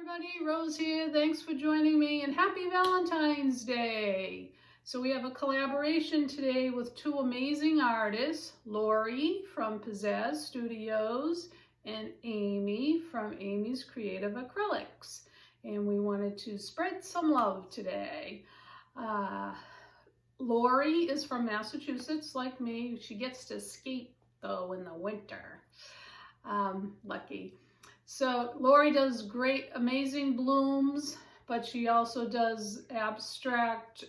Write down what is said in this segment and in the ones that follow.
everybody, Rose here. Thanks for joining me and happy Valentine's Day. So we have a collaboration today with two amazing artists, Lori from Pizzazz Studios and Amy from Amy's Creative Acrylics. And we wanted to spread some love today. Lori is from Massachusetts like me. She gets to skate though in the winter. Lucky. So Lori does great, amazing blooms, but she also does abstract,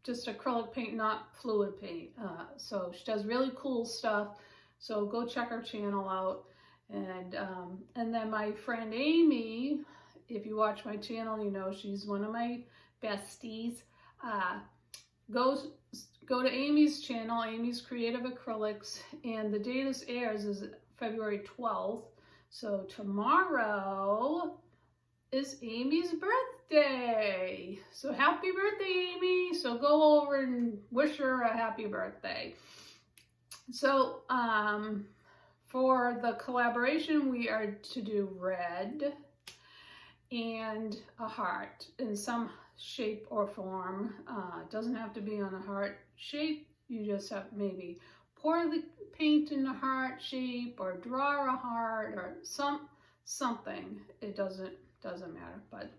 just acrylic paint, not fluid paint. So she does really cool stuff. So go check her channel out. And then my friend Amy, if you watch my channel, you know she's one of my besties. Go to Amy's channel, Amy's Creative Acrylics, and the day this airs is February 12th. So tomorrow is Amy's birthday. So happy birthday, Amy. So go over and wish her a happy birthday. So for the collaboration, we are to do red and a heart in some shape or form. It doesn't have to be on a heart shape. You just have maybe pour the paint in a heart shape or draw a heart or something. It doesn't matter, but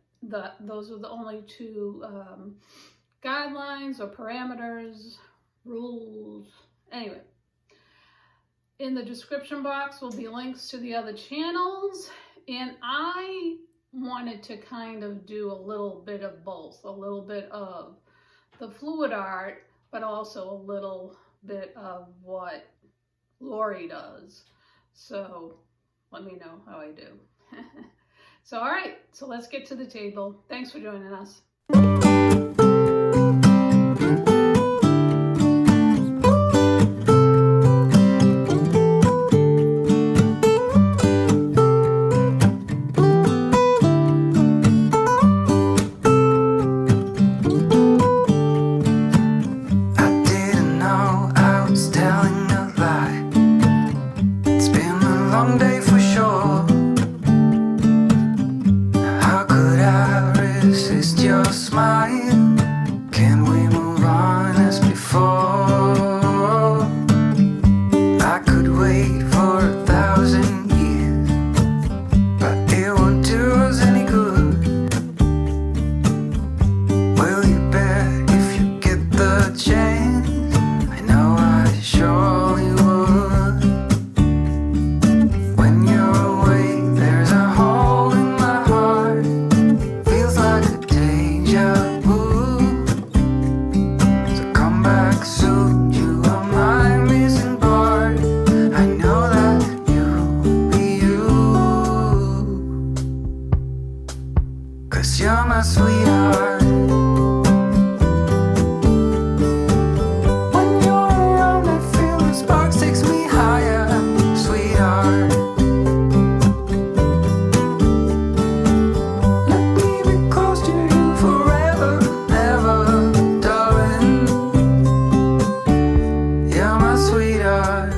those are the only two guidelines or parameters, rules. Anyway, in the description box will be links to the other channels, and I wanted to kind of do a little bit of both, a little bit of the fluid art, but also a little bit of what Lori does. So let me know how I do. So all right, so let's get to the table. Thanks for joining us. You're my sweetheart. When you're around, I feel the sparks takes me higher, sweetheart. Let me be close to you forever, ever, darling. You're my sweetheart.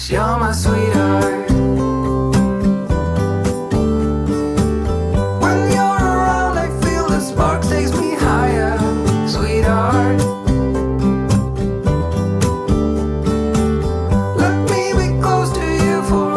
You're my sweetheart. When you're around, I feel the sparks takes me higher, sweetheart. Let me be close to you forever.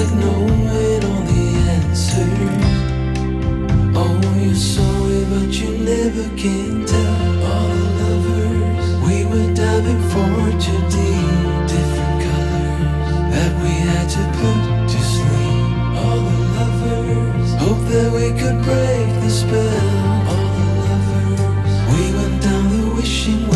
like knowing all the answers. Oh, you're sorry, but you never can tell. All the lovers, we were diving for 2D, different colors that we had to put to sleep. All the lovers, hope that we could break the spell. All the lovers, we went down the wishing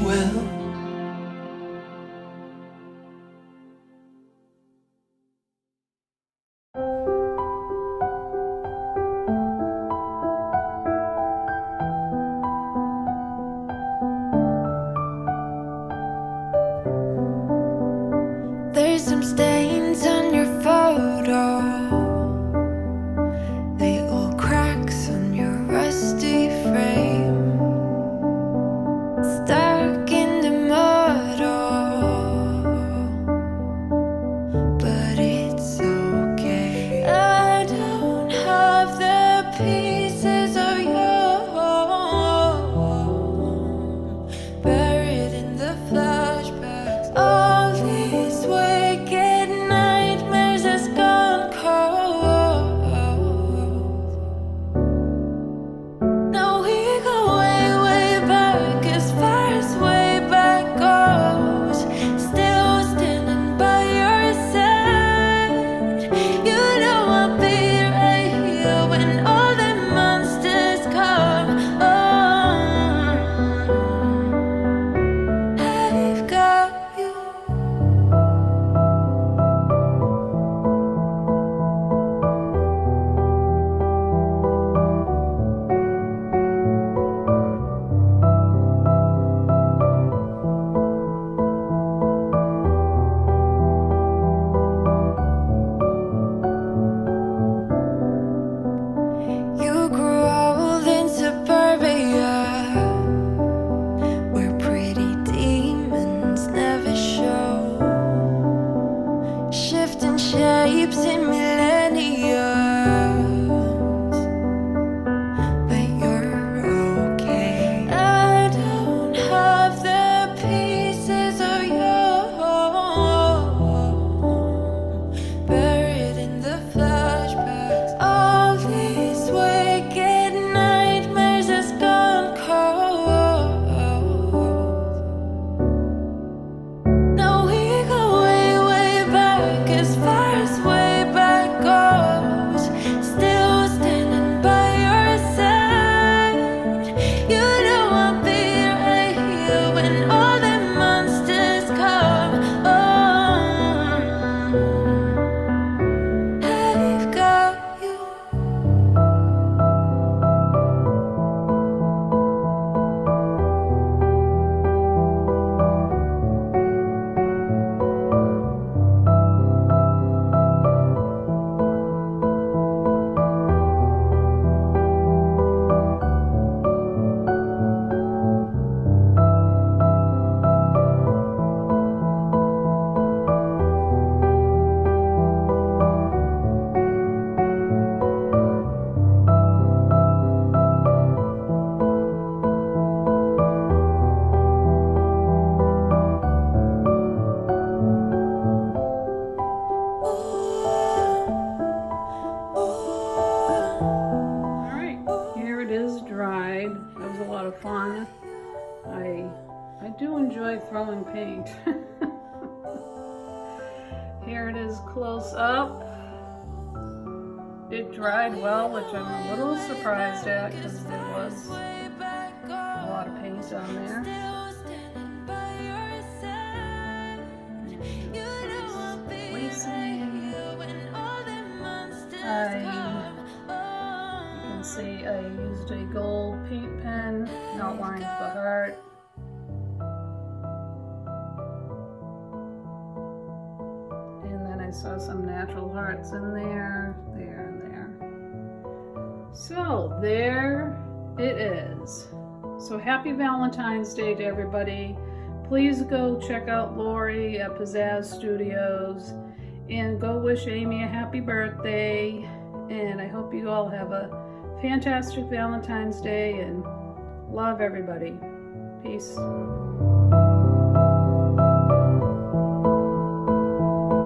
well. There's some stains on your photo, little cracks on your rusty frame, stuck in the is dried. It was a lot of fun. I do enjoy throwing paint. Here it is close up. It dried well, which I'm a little surprised at because there was a lot of paint on there. You can see I used a gold paint pen and outlined the heart. And then I saw some natural hearts in there, there, and there. So there it is. So happy Valentine's Day to everybody. Please go check out Lori at Pizzazz Studios and go wish Amy a happy birthday. And I hope you all have a fantastic Valentine's Day and love everybody. Peace.